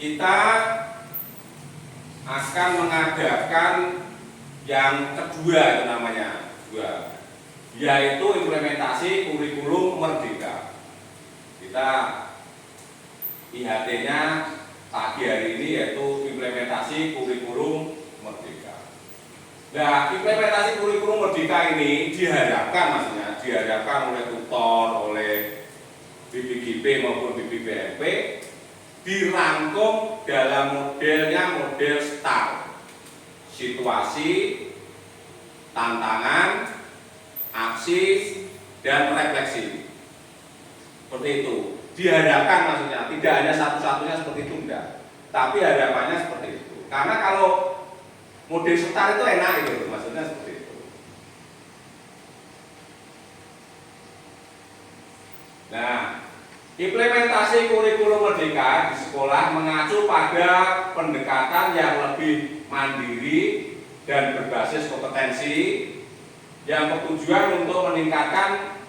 kita akan mengadakan yang kedua, itu namanya yaitu implementasi kurikulum merdeka. Kita IHT-nya pagi hari ini yaitu implementasi kurikulum merdeka. Nah, implementasi kurikulum merdeka ini diharapkan oleh tutor, oleh BPGP maupun BPPMP dirangkum dalam model STAR, situasi, tantangan, aksi, dan refleksi. Seperti itu. Diharapkan maksudnya, tidak hanya satu-satunya seperti itu enggak, tapi harapannya seperti itu. Karena kalau model STAR itu enak gitu, maksudnya seperti itu. Nah, implementasi kurikulum merdeka di sekolah mengacu pada pendekatan yang lebih mandiri dan berbasis kompetensi yang bertujuan untuk meningkatkan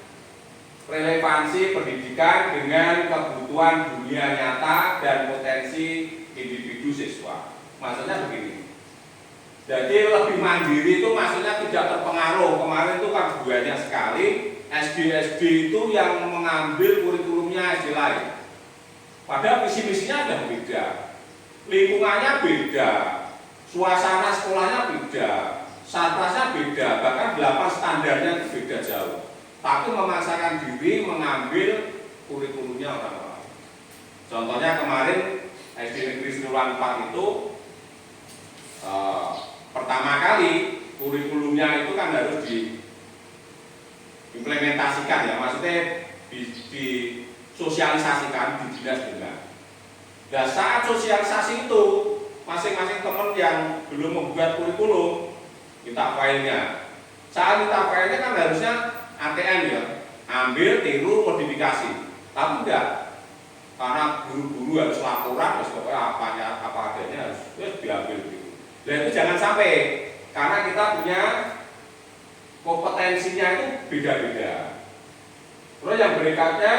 relevansi pendidikan dengan kebutuhan dunia nyata dan potensi individu siswa. Maksudnya begini. Jadi lebih mandiri itu maksudnya tidak terpengaruh. Kemarin itu kan banyak sekali SD itu yang mengambil kurikulumnya SD lain. Padahal visi-misinya ada beda, lingkungannya beda, suasana sekolahnya beda, satgasnya beda, bahkan 8 standarnya itu beda jauh. Tapi memaksakan diri mengambil kurikulumnya orang lain. Contohnya kemarin SD Negeri Sriwulan 4 itu pertama kali kurikulumnya itu kan harus diimplementasikan ya, maksudnya disosialisasikan di dinas-dinas. Dan saat sosialisasi itu masing-masing teman yang belum membuat kurikulum minta filenya. Saat minta filenya kan harusnya ATM ya, ambil, tiru, modifikasi. Tapi enggak, karena guru-guru harus laporan, harus pokoknya apa adanya harus diambil gitu. Dan itu jangan sampai, karena kita punya kompetensinya itu beda-beda. Terus yang berikutnya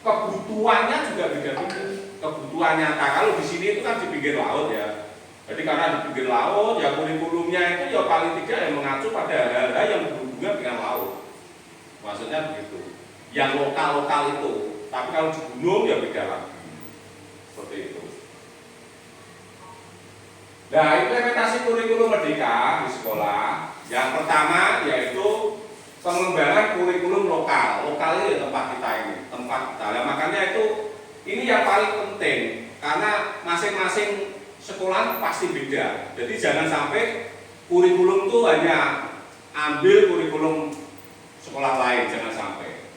kebutuhannya juga beda-beda. Kebutuhan nyata, kalau di sini itu kan di pinggir laut ya. Jadi karena di pinggir laut, ya kurikulumnya itu ya paling tidak yang mengacu pada hal-hal yang berhubungan dengan laut. Maksudnya begitu. Yang lokal-lokal itu. Tapi kalau di gunung ya beda lagi. Seperti itu. Nah, implementasi kurikulum merdeka di sekolah yang pertama yaitu pengembangan kurikulum lokal. Lokal ini tempat kita ini, tempat kita. Nah, makanya itu ini yang paling penting karena masing-masing sekolah pasti beda. Jadi jangan sampai kurikulum itu hanya ambil kurikulum sekolah lain, jangan sampai.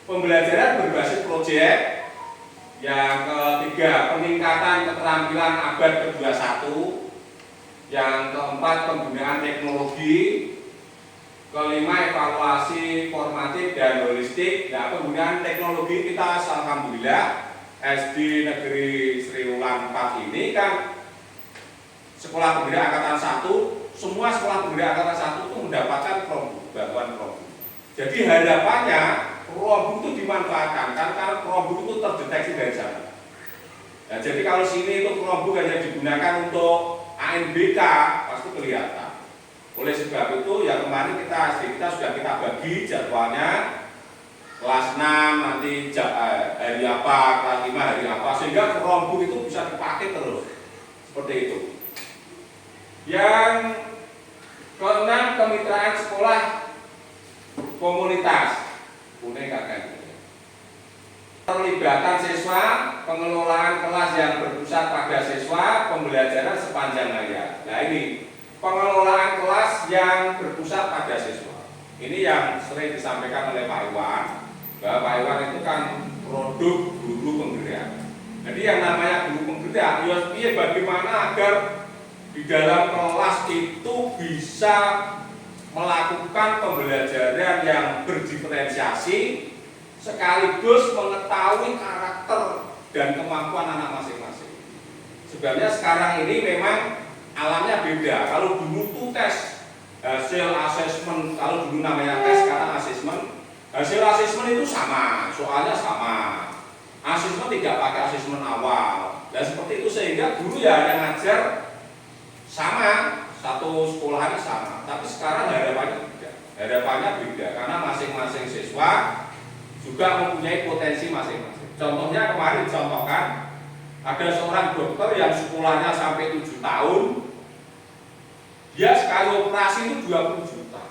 Pembelajaran berbasis proyek. Yang ketiga, peningkatan keterampilan abad ke-21. Yang keempat, penggunaan teknologi. Kelima, evaluasi formatif dan holistik. Nah, penggunaan teknologi kita alhamdulillah SD Negeri Sriwulan 4 ini kan sekolah pemuda angkatan 1, semua sekolah pemuda angkatan 1 itu mendapatkan Chromebook, bantuan Chromebook. Jadi harapannya Chromebook itu dimanfaatkan kan, karena Chromebook itu terdeteksi dari sana. Nah, jadi kalau sini itu Chromebook hanya digunakan untuk ANBK pasti kelihatan. Oleh sebab itu ya kemarin kita sudah kita bagi jadwalnya. Kelas 6 nanti hari apa, kelas 5 hari apa, sehingga Chromebook itu bisa dipakai terus. Seperti itu. Yang keenam, kemitraan sekolah komunitas. Terlibatan siswa, pengelolaan kelas yang berpusat pada siswa, pembelajaran sepanjang hari. Nah ini, pengelolaan kelas yang berpusat pada siswa. Ini yang sering disampaikan oleh Pak Iwan. Bahwa Pak Iwan itu kan produk guru penggerak. Jadi yang namanya guru penggerak, ya bagaimana agar di dalam kelas itu bisa melakukan pembelajaran yang berdiferensiasi sekaligus mengetahui karakter dan kemampuan anak masing-masing. Sebenarnya sekarang ini memang alamnya beda. Kalau dulu tuh tes hasil asesmen, kalau dulu namanya tes, sekarang asesmen. Hasil asesmen itu sama, soalnya sama. Asesmen tidak pakai asesmen awal, sehingga guru ya hanya ngajar sama, satu sekolahan sama. Tapi sekarang harapannya beda. Harapannya beda karena masing-masing siswa juga mempunyai potensi masing-masing. Contohnya kemarin dicontohkan ada seorang dokter yang sekolahnya sampai 7 tahun, dia sekali operasi itu 20 juta.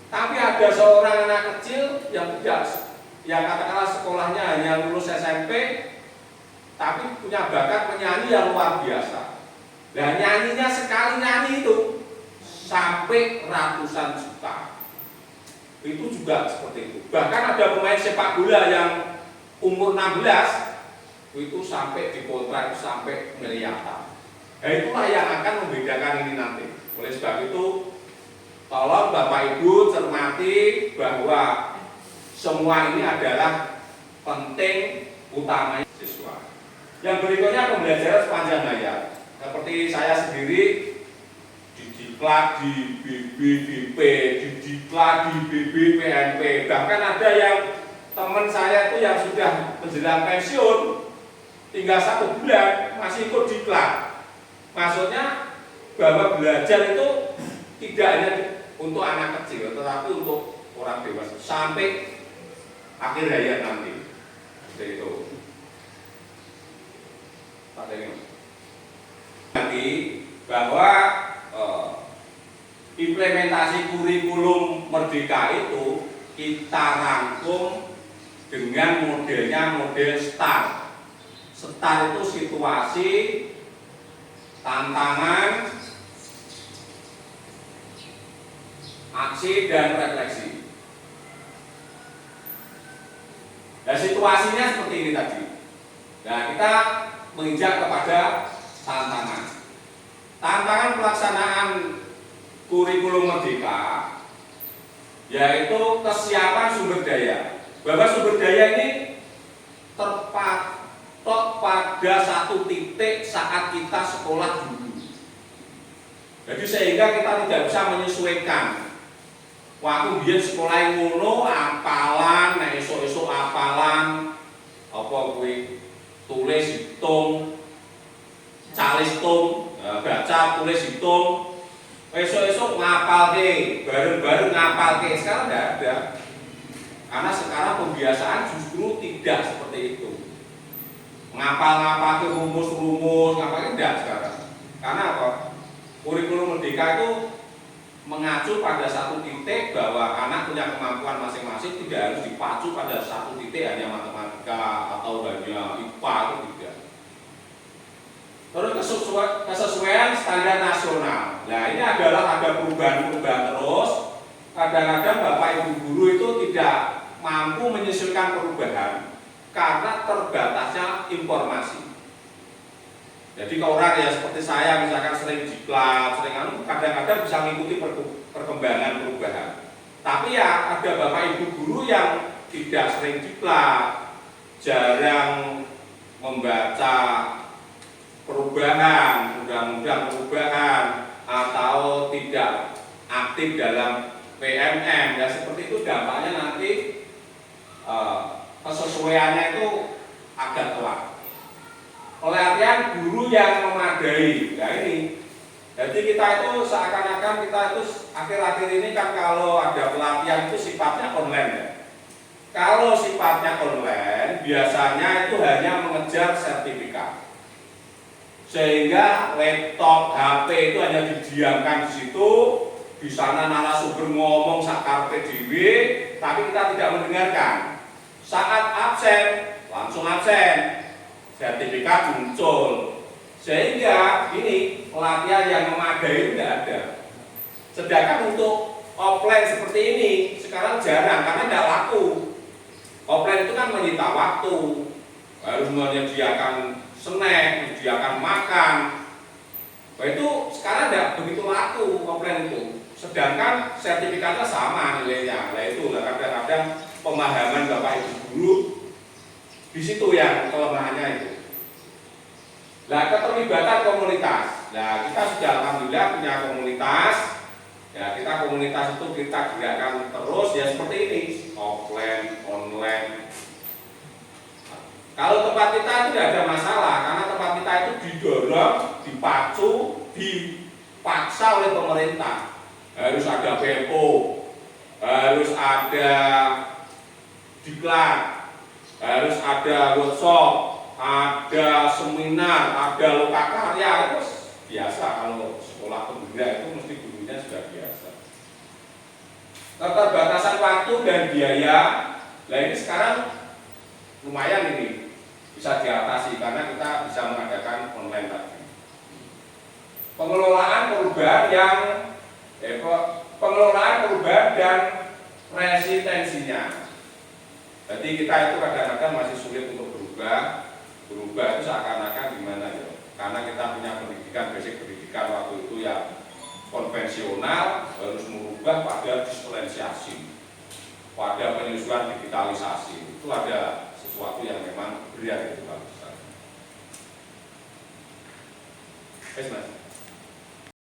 Tapi ada seorang anak kecil yang tidak, yang katakanlah sekolahnya hanya lulus SMP, tapi punya bakat menyanyi yang luar biasa. Dan nyanyinya sekali nyanyi itu sampai ratusan juta. Itu juga seperti itu. Bahkan ada pemain sepak bola yang umur 16 itu sampai dikontrak sampai miliaran. Nah, itulah yang akan membedakan ini nanti. Oleh sebab itu, tolong Bapak Ibu cermati bahwa semua ini adalah penting utamanya siswa. Yang berikutnya pembelajaran sepanjang hayat. Seperti saya sendiri didiklat di BBBP, didiklat di BBPNP. Bahkan ada yang teman saya itu yang sudah menjelang pensiun, tinggal 1 bulan masih ikut diklat. Maksudnya bahwa belajar itu tidak hanya untuk anak kecil, tetapi untuk orang dewasa sampai akhir hayat nanti. Seperti itu. Nanti bahwa implementasi kurikulum Merdeka itu kita rangkum dengan modelnya model STAR. STAR itu situasi, tantangan, aksi, dan refleksi. Nah, situasinya seperti ini tadi. Nah, kita menginjak kepada tantangan. Tantangan pelaksanaan kurikulum Merdeka yaitu kesiapan sumber daya. Bahwa sumber daya ini terpatok pada satu titik saat kita sekolah dulu. Jadi sehingga kita tidak bisa menyesuaikan. Waktu dia sekolah yang ngono apalan, nah esok-esok apalan, apa kuwi tulis hitung, calis hitung, baca tulis hitung, esok-esok ngapal ke, bareng-bareng ngapal ke. Sekarang tidak ada, karena sekarang pembiasaan justru tidak seperti itu. Ngapal-ngapal ke rumus-rumus, ngapal tidak sekarang. Karena apa? Kurikulum Merdeka itu mengacu pada satu titik bahwa anak punya kemampuan masing-masing, tidak harus dipacu pada satu titik hanya matematika atau hanya IPA, itu tidak. Terus kesesuaian standar nasional. Nah, ini adalah ada perubahan-perubahan terus. Kadang-kadang Bapak Ibu guru itu tidak mampu menyesuaikan perubahan karena terbatasnya informasi. Jadi kalau orang ya seperti saya misalkan sering diklat, kadang-kadang bisa mengikuti perkembangan perubahan. Tapi ya ada Bapak Ibu guru yang tidak sering diklat, jarang membaca perubahan, undang-undang perubahan, atau tidak aktif dalam PMM. Ya seperti itu dampaknya nanti kesesuaiannya itu agak telat. Pelatihan guru yang memadai. Nah ini, jadi kita itu seakan-akan kita itu akhir-akhir ini kan kalau ada pelatihan itu sifatnya online ya. Kalau sifatnya online, biasanya itu hanya mengejar sertifikat. Sehingga laptop, HP itu hanya didiamkan di situ, di sana narasumber ngomong sakarpe dhewe, tapi kita tidak mendengarkan. Saat absen, langsung absen. Sertifikat muncul, sehingga ini pelatihan yang memadai tidak ada. Sedangkan untuk offline seperti ini sekarang jarang karena tidak laku. Offline itu kan menyita waktu, harus menyediakan snack, menyediakan makan. Nah, itu sekarang tidak begitu laku offline itu. Sedangkan sertifikatnya sama nilainya. Nah itu kadang-kadang pemahaman Bapak Ibu guru di situ yang kelemahannya itu. Nah, keterlibatan komunitas. Nah, kita sudah alhamdulillah punya komunitas. Ya, kita komunitas itu kita gerakkan terus ya seperti ini, offline, online. Kalau tempat kita itu tidak ada masalah karena tempat kita didorong, dipacu, dipaksa oleh pemerintah. Harus ada BEPO, harus ada diklat, harus ada workshop, ada seminar, ada lokakarya. Itu biasa kalau sekolah pembeda itu mesti gurunya sudah biasa. Keterbatasan waktu dan biaya, nah ini sekarang lumayan ini bisa diatasi karena kita bisa mengadakan online tadi. Pengelolaan perubahan dan resistensinya. Jadi kita itu kadang-kadang masih sulit untuk berubah itu seakan-akan gimana ya? Karena kita punya basic pendidikan waktu itu yang konvensional, harus merubah pada diferensiasi, pada penyusunan digitalisasi. Itu ada sesuatu yang memang berat itu Pak Ustaz. Mas.